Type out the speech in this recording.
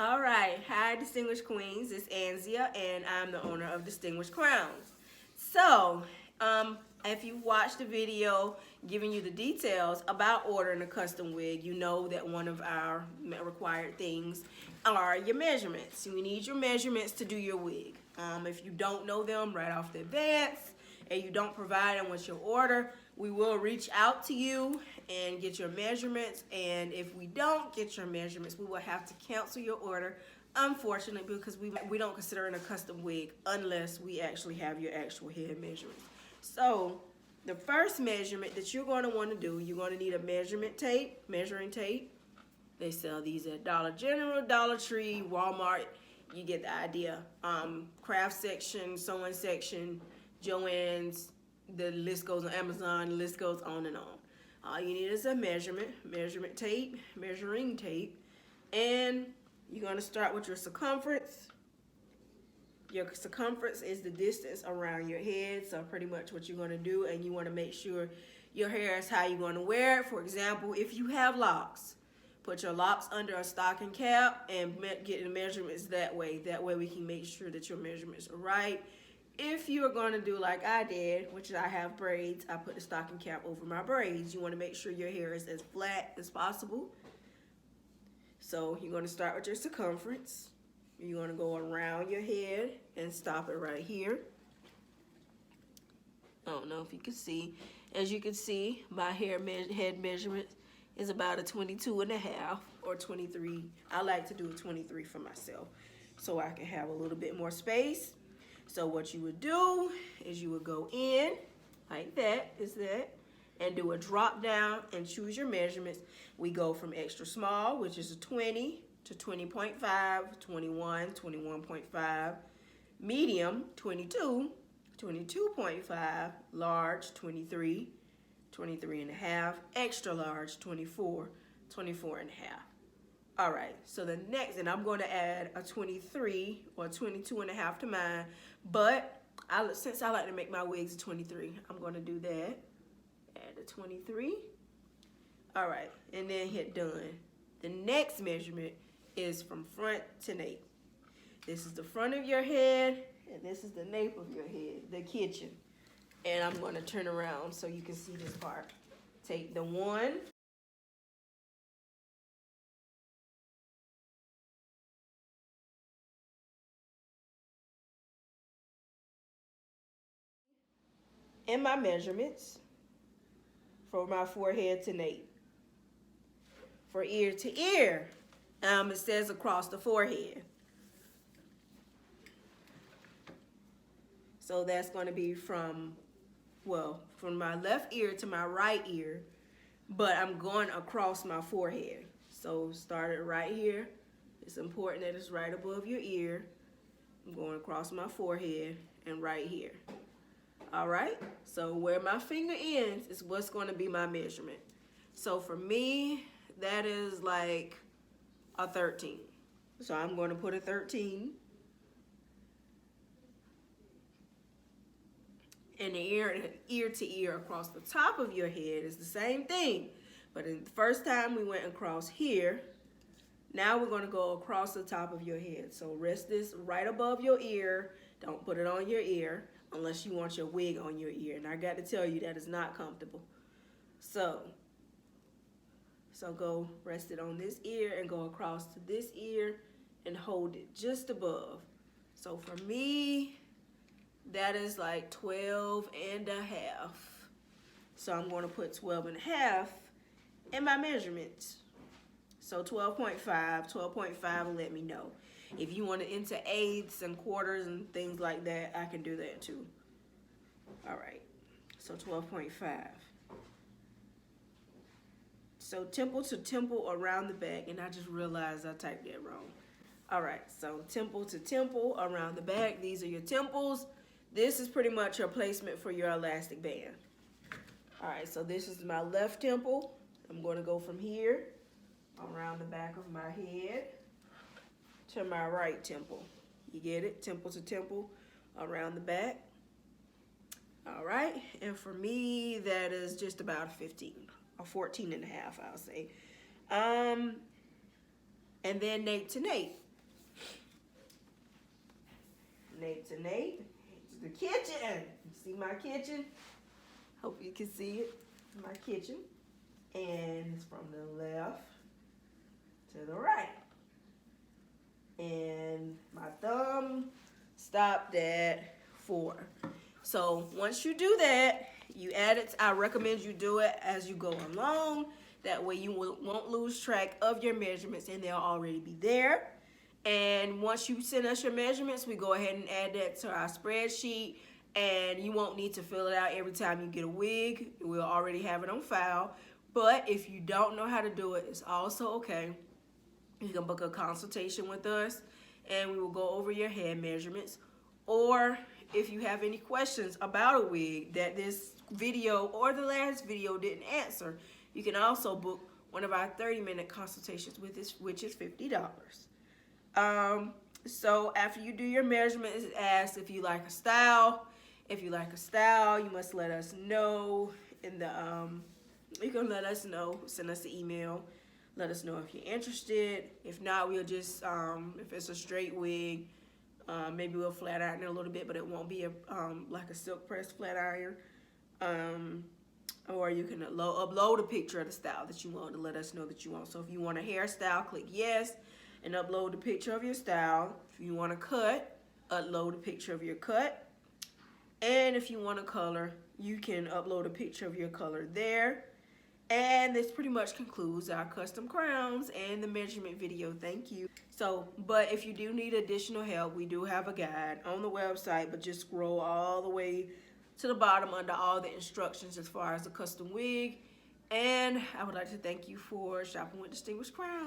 All right. Hi, Distinguished Queens. It's Anzia, and I'm the owner of Distinguished Crowns. So, if you watched the video giving you the details about ordering a custom wig, you know that one of our required things are your measurements. We need your measurements to do your wig. If you don't know them right off the advance and you don't provide them with your order, we will reach out to you and get your measurements. And if we don't get your measurements, we will have to cancel your order, unfortunately, because we don't consider it a custom wig unless we actually have your actual head measurements. So the first measurement that you're going to want to do, you're going to need a measuring tape. They sell these at Dollar General, Dollar Tree, Walmart. You get the idea. Craft section, sewing section, Joann's, the list goes on Amazon, the list goes on and on. All you need is a measuring tape, and you're going to start with your circumference. Your circumference is the distance around your head, so pretty much what you're going to do, and you want to make sure your hair is how you're going to wear it. For example, if you have locks, put your locks under a stocking cap and get the measurements that way. That way we can make sure that your measurements are right. If you're going to do like I did, which I have braids, I put the stocking cap over my braids. You want to make sure your hair is as flat as possible. So you're going to start with your circumference. You're going to go around your head and stop it right here. I don't know if you can see. As you can see, my head measurement is about a 22 and a half or 23. I like to do a 23 for myself so I can have a little bit more space. So what you would do is you would go in like that, and do a drop down and choose your measurements. We go from extra small, which is a 20, to 20.5, 21, 21.5, medium, 22, 22.5, large, 23, 23 and a half, extra large, 24, 24 and a half. All right, so the next, and I'm going to add a 23 or 22 and a half to mine, but since I like to make my wigs a 23, I'm going to do that. Add a 23. All right, and then hit done. The next measurement is from front to nape. This is the front of your head, and this is the nape of your head, the kitchen. And I'm going to turn around so you can see this part. Take the one. And my measurements for my forehead to nape. For ear to ear, it says across the forehead. So that's going to be from my left ear to my right ear, but I'm going across my forehead. So start it right here. It's important that it's right above your ear. I'm going across my forehead and right here. All right, so where my finger ends is what's going to be my measurement. So for me, that is like a 13. So I'm going to put a 13. And the ear to ear across the top of your head is the same thing. But in the first time we went across here, now we're going to go across the top of your head. So rest this right above your ear. Don't put it on your ear unless you want your wig on your ear. And I got to tell you, that is not comfortable. So go rest it on this ear and go across to this ear and hold it just above. So for me, that is like 12 and a half. So I'm going to put 12 and a half in my measurements. So 12.5, 12.5 will let me know. If you want to into eighths and quarters and things like that, I can do that too. All right, so 12.5. So temple to temple around the back, and I just realized I typed that wrong. All right, so temple to temple around the back. These are your temples. This is pretty much your placement for your elastic band. All right, so this is my left temple. I'm going to go from here around the back of my head to my right temple. You get it? Temple to temple around the back. All right, and for me, that is just about 15 or 14 and a half, I'll say. And then nape to nape. nape to nape. The kitchen. You see my kitchen? Hope you can see it. My kitchen. And it's from the left to the right. And my thumb stopped at 4. So once you do that, you add it. I recommend you do it as you go along. That way you won't lose track of your measurements and they'll already be there. And once you send us your measurements, we go ahead and add that to our spreadsheet. And you won't need to fill it out every time you get a wig. We'll already have it on file. But if you don't know how to do it, it's also okay. You can book a consultation with us and we will go over your head measurements. Or if you have any questions about a wig that this video or the last video didn't answer, you can also book one of our 30-minute consultations with us, which is $50. So after you do your measurements, it asks if you like a style. If you like a style, you must let us know in the, you can let us know, send us an email, let us know if you're interested. If not, we'll just, if it's a straight wig, maybe we'll flat iron it a little bit, but it won't be a, like a silk press flat iron. Or you can upload a picture of the style that you want to let us know that you want. So if you want a hairstyle, click yes and upload the picture of your style. If you want to cut, upload a picture of your cut. And if you want a color, you can upload a picture of your color there. And this pretty much concludes our custom crowns and the measurement video. Thank you. So, but if you do need additional help, we do have a guide on the website, but just scroll all the way to the bottom under all the instructions as far as the custom wig. And I would like to thank you for shopping with Distinguished Crown.